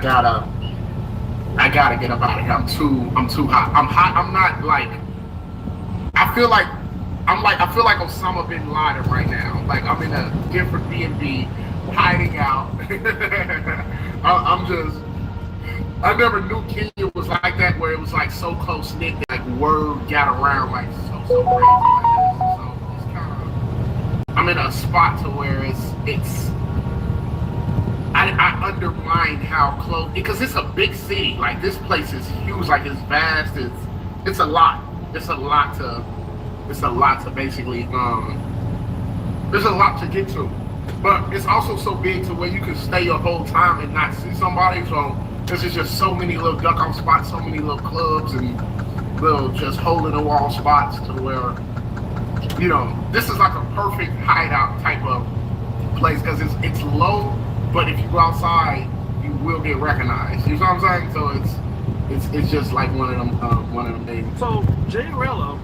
I gotta get up out of here. I'm too hot. I'm hot. I'm not like, I feel like, I feel like Osama bin Laden right now. Like I'm in a different B&B, hiding out. I'm just, I never knew Kenya was like that, where it was like so close knit, like word got around like so crazy like this. So it's kind of, I'm in a spot to where it's I undermine how close, because it's a big city. Like this place is huge. Like it's vast. It's a lot. It's a lot to. It's a lot to basically. There's a lot to get to, but it's also so big to where you can stay your whole time and not see somebody. So there's just so many little duck off spots, so many little clubs and little just hole in the wall spots to where, you know, this is like a perfect hideout type of place because it's low. But if you go outside, you will get recognized. You know what I'm saying? So it's just like one of them things. So Jay Rello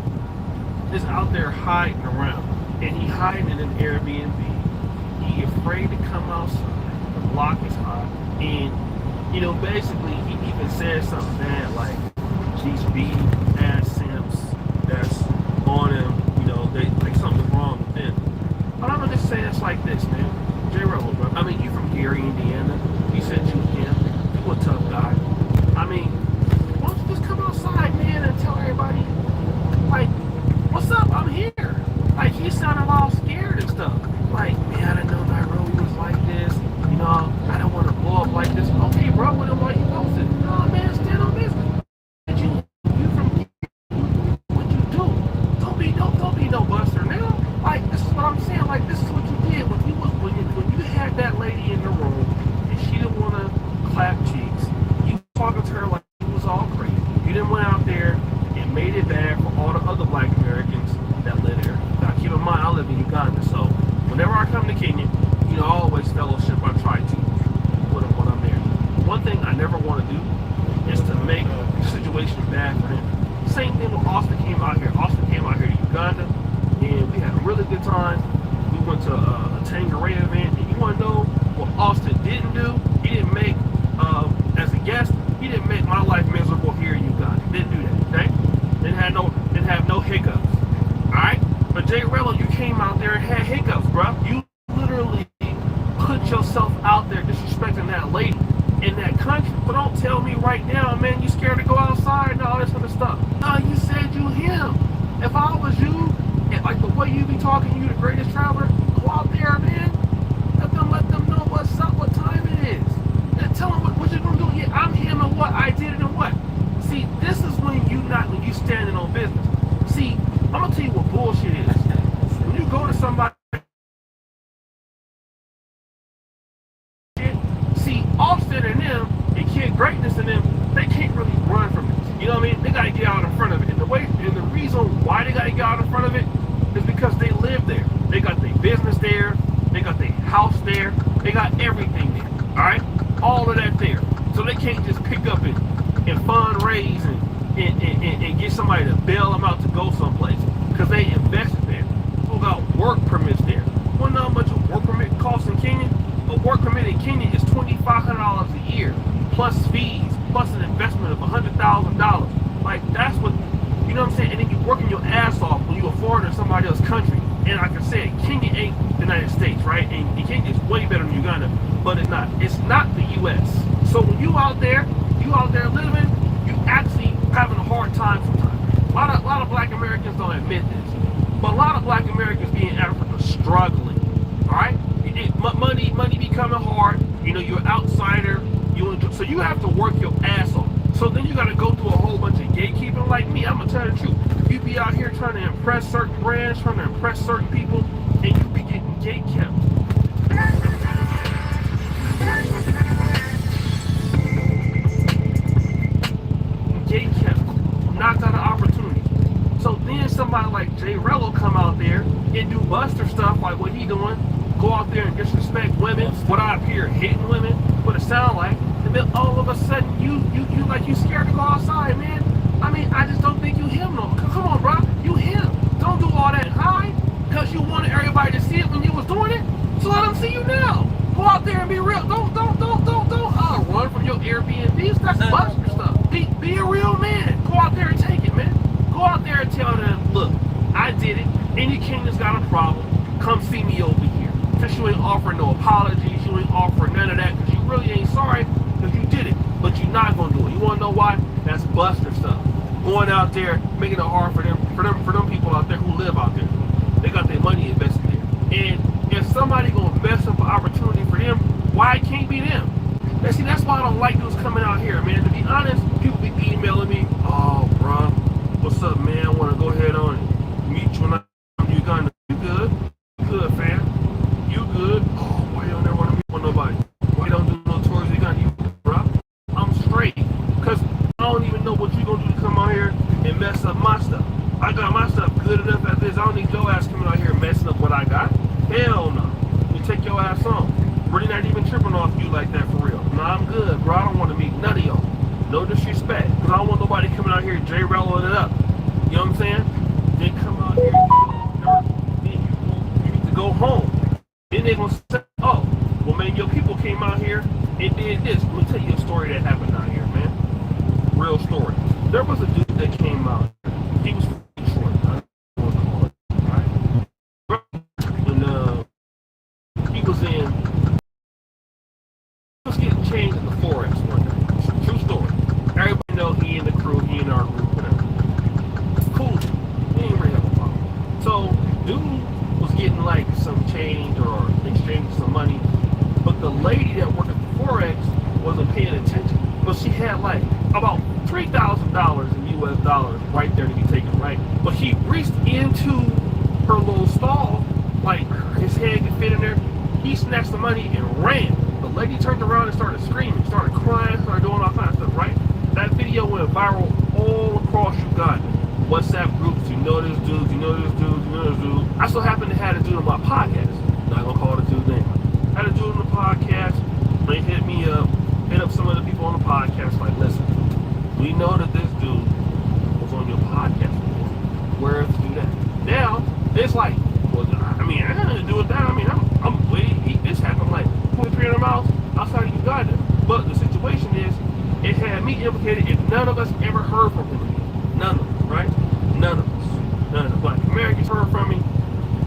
is out there hiding around, and he hiding in an Airbnb. He afraid to come outside. The block is hot, and you know, basically he even said something bad like these ass simps that's on him. You know, they like something's wrong with them. But I'm gonna just say it's like this, man. Jay Rello, bro. I mean, you from Gary, Indiana. He said you him. You a tough guy. I mean, why don't you just come outside, man, and tell everybody, like, what's up? I'm here. Like, he sounded all scared and stuff. Like, man, I didn't know Nairobi was like this. You know, I don't want to blow up like this. Okay, bro, what am I posted? No, man, stand on business. You from what you do? Don't be no buster now. Like, this is what I'm saying. Like, this is what you did when you had that lady in the room and she didn't want to clap cheeks. You talking to her like it was all crazy. You didn't went out there and made it bad for all the other black Americans that live there. Now keep in mind, I live in Uganda, so whenever I come to Kenya, you know, I always fellowship. I try to when I'm there. One thing I never want to do is to make the situation bad for him. Same thing with Austin came out here. Austin came out here to Uganda, and we had a really good time. We went to a Tangeray event, and you want to know what Austin didn't do? He didn't make, as a guest, he didn't make my life miserable here in Uganda. Didn't do that, okay? Didn't have no hiccups, all right? But Jay Rello, you came out there and had hiccups, bro. You literally put yourself out there disrespecting that lady in that country. But don't tell me right now, man, you scared to go outside and all this other stuff. No, you said you him. If I was you, and like the way you be talking, you the greatest traveler, go out there, man. Let them know what's up, what time it is. And tell them what you're gonna do. Yeah, I'm him and what I did and what. See, this is when you standing on business. See, I'm gonna tell you what bullshit is. When you go to somebody, see, Austin and them, and Kid Greatness and them, they can't really run from it. You know what I mean? They gotta get out in front of it. And the reason why they gotta get out in front of it is because they live there. They got their business there. They got their house there. They got everything there. All right, all of that there. So they can't just pick up and fundraise and get somebody to bail them out to go someplace because they invested there. People got work permits there. You wanna know how much a work permit costs in Kenya? A work permit in Kenya is $2,500 a year, plus fees, plus an investment of $100,000. Like, that's what, you know what I'm saying? And then you're working your ass off when you're a foreigner in somebody else's country. And like I said, Kenya ain't the United States, right? And Kenya is way better than Uganda, but it's not. It's not the U.S. So when you out there living, you actually having a hard time sometimes. A lot of black Americans don't admit this, but a lot of black Americans being in Africa are struggling, all right? Money becoming hard. You know, you're an outsider. So you have to work your ass off. So then you got to go through a whole bunch of gatekeeping like me. I'm going to tell you the truth. You be out here trying to impress certain brands, trying to impress certain people, and you be getting gatekept. Gatekept. Knocked out of opportunity. So then somebody like Jay Rello come out there and do buster stuff like what he doing. Go out there and disrespect women. What I appear hitting women. What it sound like. And then all of a sudden you like you scared to go outside, man. I mean, I just don't think you him no. Come on, bro. You him. Don't do all that high because you wanted everybody to see it when you was doing it. So let them see you now. Go out there and be real. Don't run from your Airbnbs. That's buster stuff. Be a real man. Go out there and take it, man. Go out there and tell them, look, I did it. Any king that's got a problem, come see me over here. Since you ain't offering no apologies, you ain't offering none of that, because you really ain't sorry, because you did it. But you're not gonna do it. You wanna know why? That's buster stuff. Going out there, making it hard for them people out there who live out there. They got their money invested there. And if somebody gonna mess up an opportunity for them, why it can't be them? And see, that's why I don't like those coming out here, man. To be honest, people be emailing me, oh, bro, what's up, man? I want to go ahead on and meet you when I'm Uganda. You good? You good, fam? You good? Oh, why you don't ever want to meet with nobody? Why you don't do no tours Uganda? You good, bro? I'm straight. Because I don't even know what you're going to do to come out here and mess up my stuff. I got my stuff good enough as this. I don't need your ass coming out here messing up what I got. Hell no. You take your ass on. Really not even tripping off you like that for real. Nah, I'm good, bro. I don't want to meet none of y'all. No disrespect. Because I don't want nobody coming out here J-Relling it up. You know what I'm saying? They come out here, then you need to go home. Then they're going to say, oh, well, man, your people came out here and did this. Let me tell you a story that happened out here, man. Real story. There was a dude that came out. He was from Detroit. I don't want to call it, right? And he was getting changed in the Forex one day. True story. Everybody know he in the crew, he in our group, whatever. Cool. He ain't really have a problem. So, dude was getting like some change or exchanging some money, but the lady that worked at the Forex wasn't paying attention. But she had like about $3,000 in US dollars right there to be taken, right? But he reached into her little stall, like his head could fit in there. He snatched the money and ran. The lady turned around and started screaming, started crying, started doing all kinds of stuff, right? That video went viral all across Uganda. WhatsApp groups, you know this dude, you know this dude, you know this dude. I so happened to have a dude on my podcast. Not gonna call the dude's name. I had a dude on the podcast. They hit me up, hit up some of the people on the podcast, like, listen, we know that this dude was on your podcast before. Where to do that? Now, it's like, well, I mean, I had nothing to do with that. I mean, this happened like 200-300 miles outside of Uganda. But the situation is, it had me implicated, and none of us ever heard from him again. None of us, right? None of us. None of the Black Americans heard from me.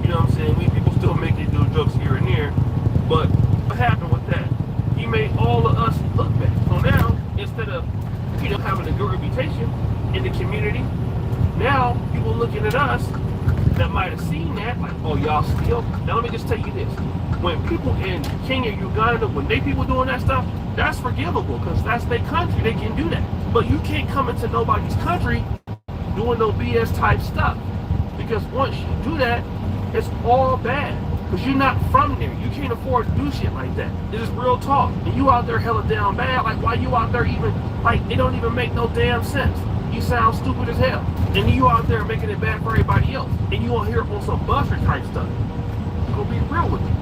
You know what I'm saying? We people still make these little jokes here and there. But what happened with that? He made all of us look bad. So now, instead of, having a good reputation in the community, now people looking at us that might have seen that, like, oh, y'all steal. Now let me just tell you this. When people in Kenya, Uganda, when they people doing that stuff, that's forgivable because that's their country. They can do that. But you can't come into nobody's country doing no BS type stuff. Because once you do that, it's all bad. Because you're not from there. You can't afford to do shit like that. It is real talk. And you out there hella down bad. Like, why you out there even, like, it don't even make no damn sense. You sound stupid as hell. And you out there making it bad for everybody else. And you gonna hear on some buster type stuff. You gonna be real with me.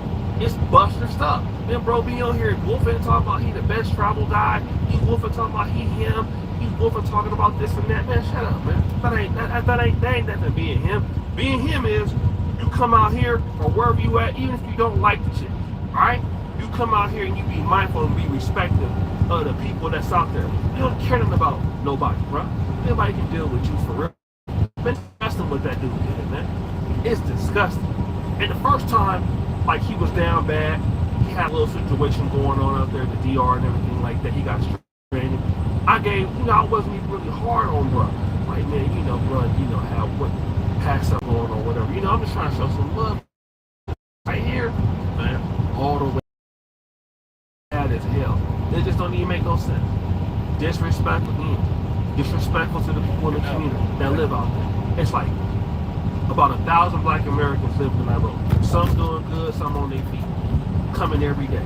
It's buster stuff. Then bro be on here wolfing talking about he the best travel guy. He wolfing talking about he him. He's wolfing talking about this and that. Man, shut up, man. That ain't nothing being him. Being him is you come out here or wherever you at, even if you don't like the shit. Alright? You come out here and you be mindful and be respectful of the people that's out there. You don't care nothing about nobody, bro. Nobody can deal with you for real. Man, that's what that dude did, man. It's disgusting. And the first time, like, he was down bad, he had a little situation going on out there, the DR and everything like that. He got stranded. I wasn't even really hard on bro. Like, man, bro, how what pass up on or whatever. I'm just trying to show some love. Right here, man, all the way bad as hell. It just don't even make no sense. Disrespectful again. Disrespectful to the people in the community that live out there. It's like about 1,000 Black Americans live in that road. Some doing good, some on their feet. Coming every day.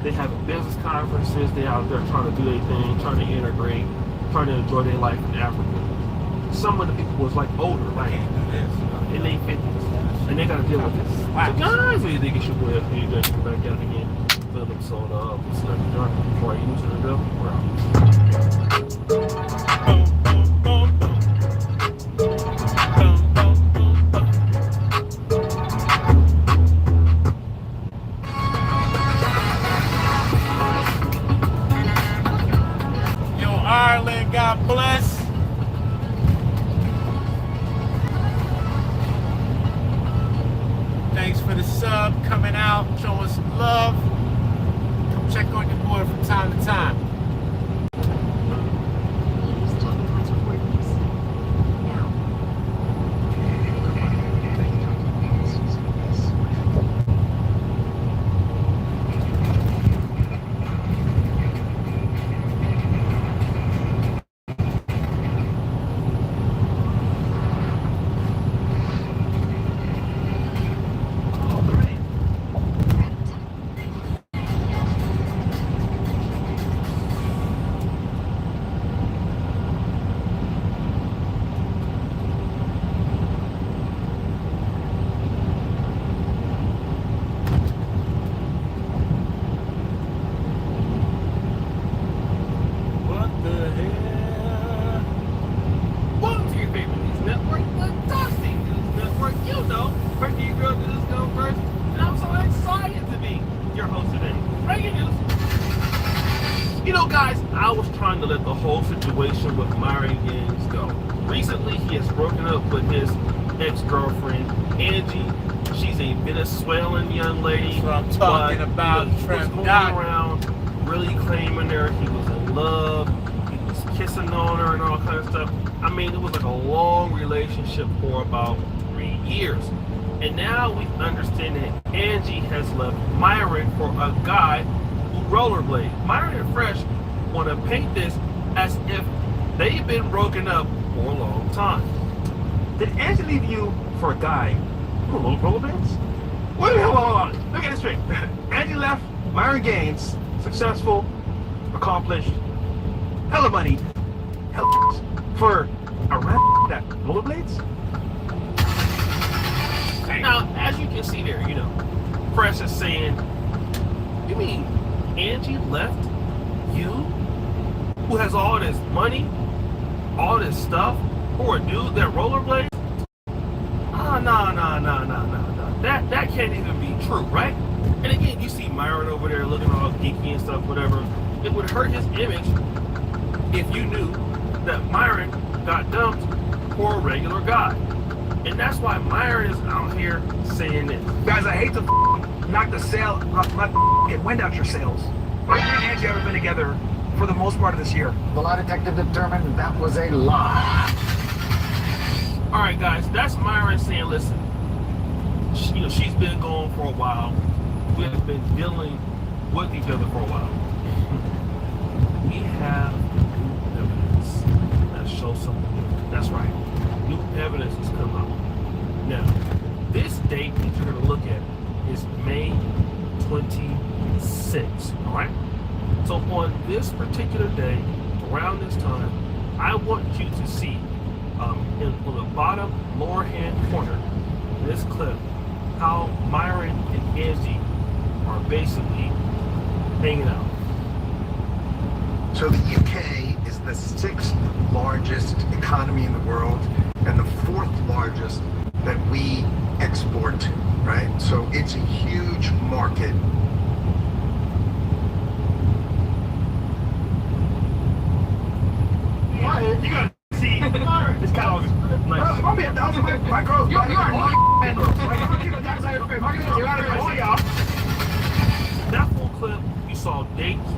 They having business conferences, they out there trying to do their thing, trying to integrate, trying to enjoy their life in Africa. Some of the people was like older, like in their 50s. And they gotta deal with this. So guys, they think it should go ahead and come back out again. Fill them soda up, snap the jar before I use it though. Maryland. God bless. Thanks for the sub coming out, showing some love. Come check on your boy from time to time. Guys, I was trying to let the whole situation with Myron Gaines go. Recently, he has broken up with his ex-girlfriend, Angie. She's a Venezuelan young lady. That's what I'm talking about. He was going around really claiming her. He was in love. He was kissing on her and all kind of stuff. I mean, it was like a long relationship for about 3 years. And now we understand that Angie has left Myron for a guy who rollerblades. Myron and Fresh want to paint this as if they've been broken up for a long time. Did Angie leave you for a guy who rollerblades? Wait, hold on. Look at this straight. Angie left Myron Gaines, successful, accomplished, hella money, hella for a rat that rollerblades? Now, as you can see there, Fresh is saying, you mean Angie left you, who has all this money, all this stuff, for a dude that rollerblades? No. That can't even be true, right? And again, you see Myron over there looking all geeky and stuff, whatever. It would hurt his image if you knew that Myron got dumped for a regular guy. And that's why Myron is out here saying this. Guys, I hate to knock the sail, get wind out your sails. Why have you and Angie ever been together for the most part of this year? The lie detective determined that was a lie. All right, guys, that's Myron saying, listen, she's been gone for a while. We have been dealing with each other for a while. We have new evidence that shows something different. That's right. New evidence has come out. Now, this date that you're going to look at is May 26th, all right? So on this particular day, around this time, I want you to see on the bottom lower hand corner in this clip how Myron and Angie are basically hanging out. So the UK is the 6th largest economy in the world and the 4th largest that we export to, right? So it's a huge market. You gotta see, this guy was nice. I'll be 1,000 my girls. You are That full clip, you saw dates.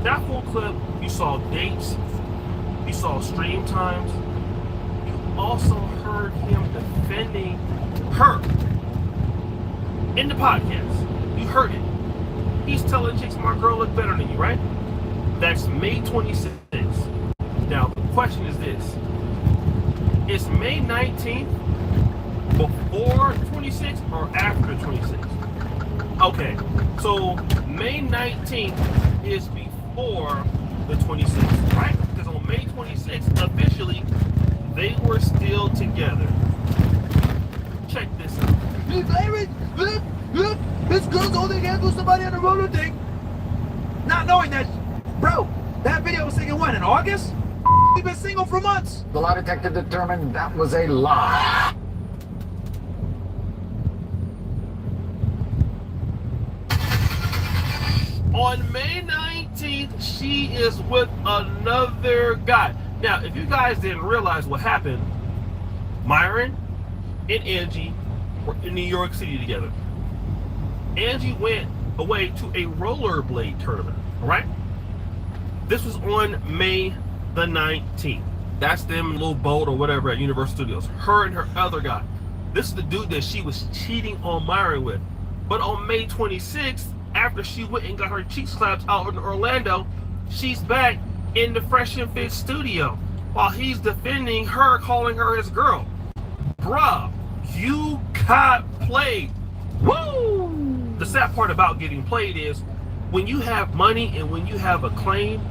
That full clip, you saw dates, you saw stream times, you also heard him defending her in the podcast. You heard it. He's telling chicks, my girl look better than you, right? That's May 26th. Now, the question is this. Is May 19th before 26th or after 26th? Okay, so May 19th is before the 26th, right? Because on May 26th, officially, they were still together. Check this out. Look, this girl's holding hands with somebody on a roller thing. Not knowing that, bro, that video was taken when, in August? We've been single for months. The lie detector determined that was a lie. On May 19th, she is with another guy. Now, if you guys didn't realize what happened, Myron and Angie were in New York City together. Angie went away to a rollerblade tournament, all right? This was on May the 19th. That's them little boat or whatever at Universal Studios. Her and her other guy. This is the dude that she was cheating on Myron with. But on May 26th, after she went and got her cheek slapped out in Orlando, she's back in the Fresh and Fit studio while he's defending her, calling her his girl. Bruh, you got played. Woo! The sad part about getting played is when you have money and when you have a claim,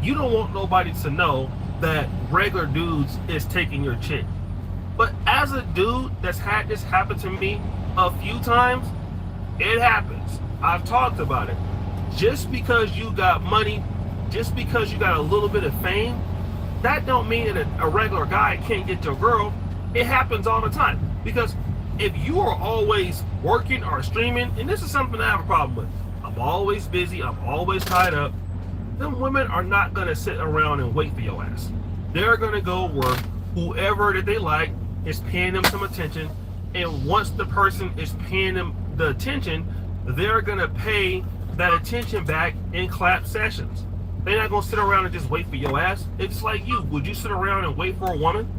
you don't want nobody to know that regular dudes is taking your chick. But as a dude that's had this happen to me a few times, it happens. I've talked about it. Just because you got money, just because you got a little bit of fame, that don't mean that a regular guy can't get your girl. It happens all the time. Because if you are always working or streaming, and this is something I have a problem with, I'm always busy, I'm always tied up, them women are not gonna sit around and wait for your ass. They're gonna go where whoever that they like is paying them some attention, and once the person is paying them the attention, they're gonna pay that attention back in clap sessions. They're not gonna sit around and just wait for your ass. It's like you. Would you sit around and wait for a woman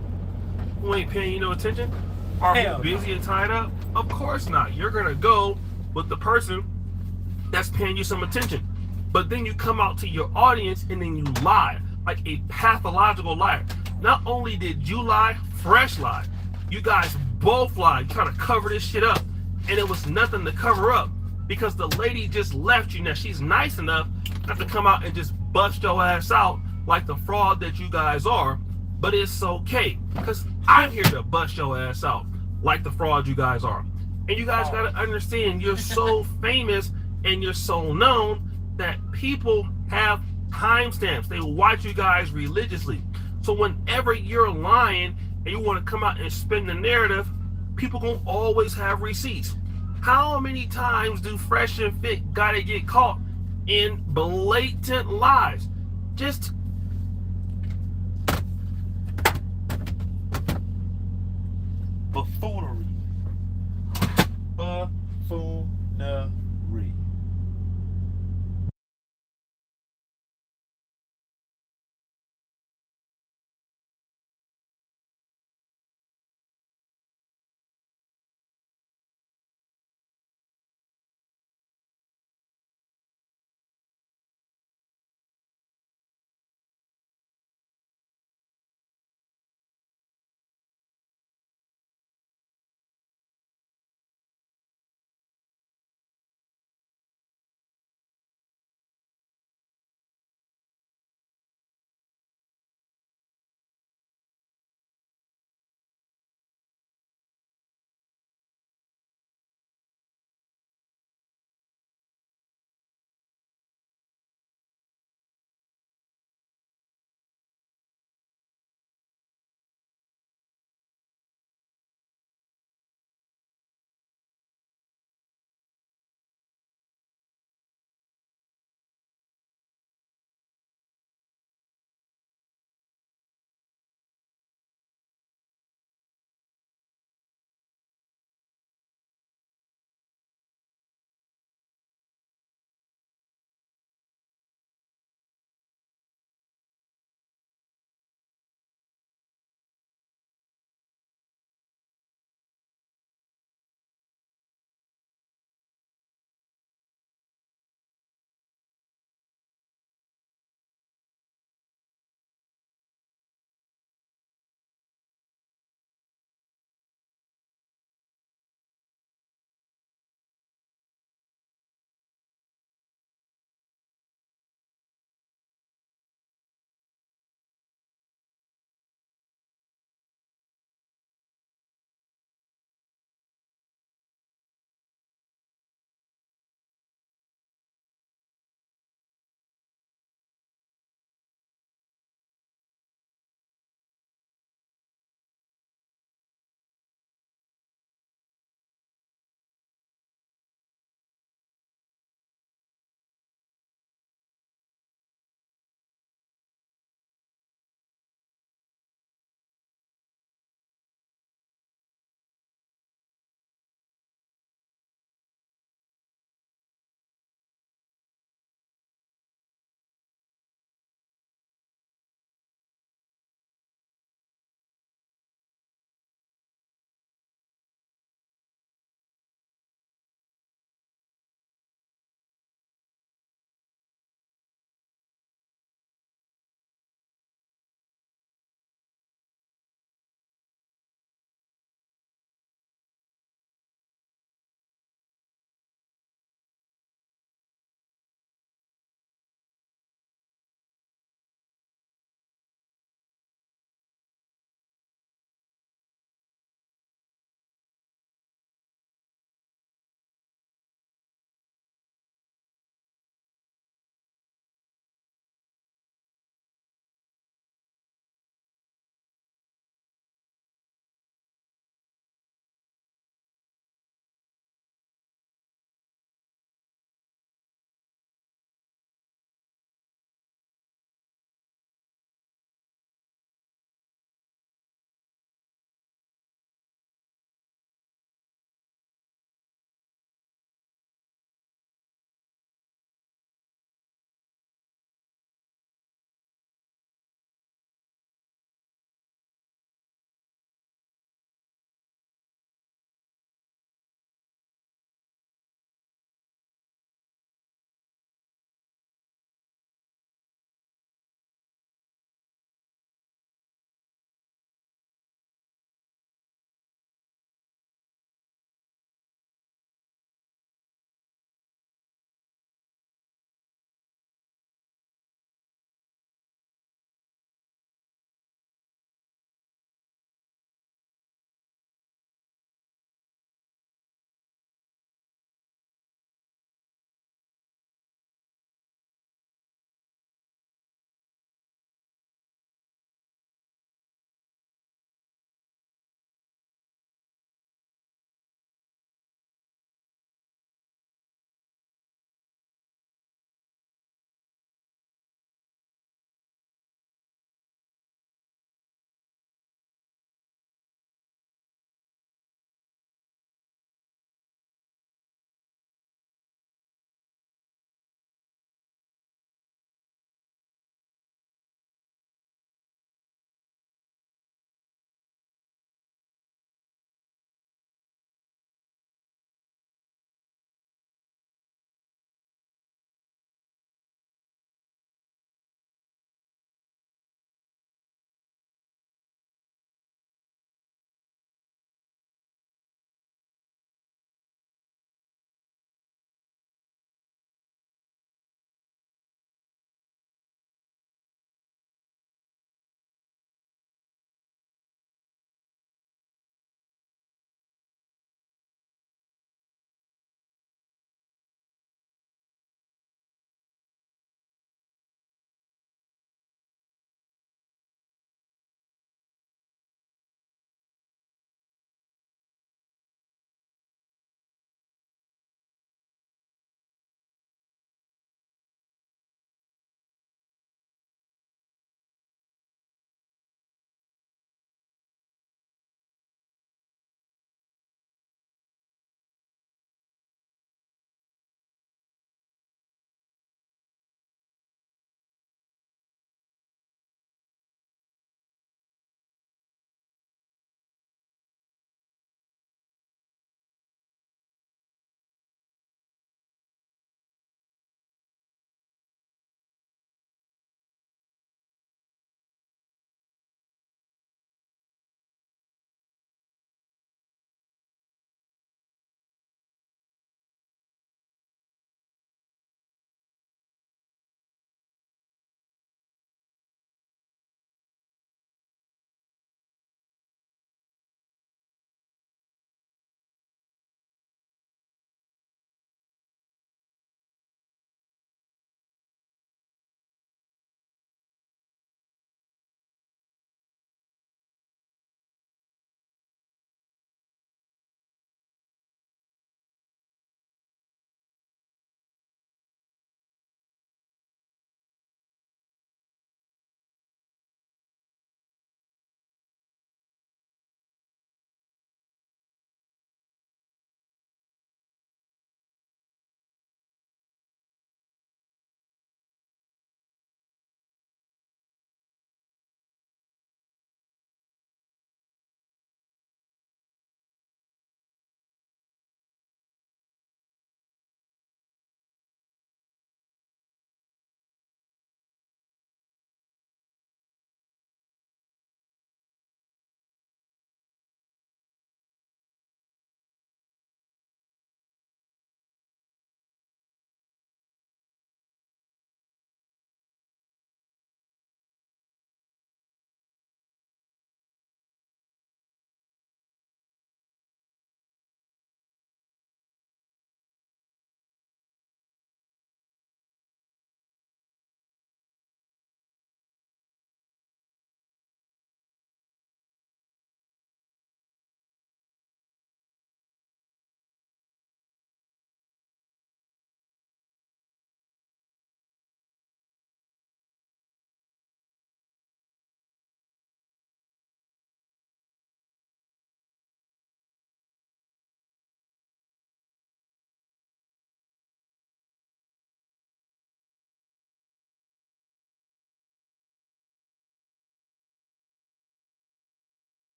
who ain't paying you no attention? Are you busy and tied up? Of course not. You're gonna go with the person that's paying you some attention. But then you come out to your audience and then you lie, like a pathological liar. Not only did you lie, Fresh lied. You guys both lied, trying to cover this shit up. And it was nothing to cover up because the lady just left you. Now, she's nice enough not to come out and just bust your ass out like the fraud that you guys are. But it's okay because I'm here to bust your ass out like the fraud you guys are. And you guys got to understand, you're so famous and you're so known that people have timestamps. They watch you guys religiously. So whenever you're lying and you want to come out and spin the narrative, people gonna always have receipts. How many times do Fresh and Fit gotta get caught in blatant lies? Just buffoonery. Buffoonery.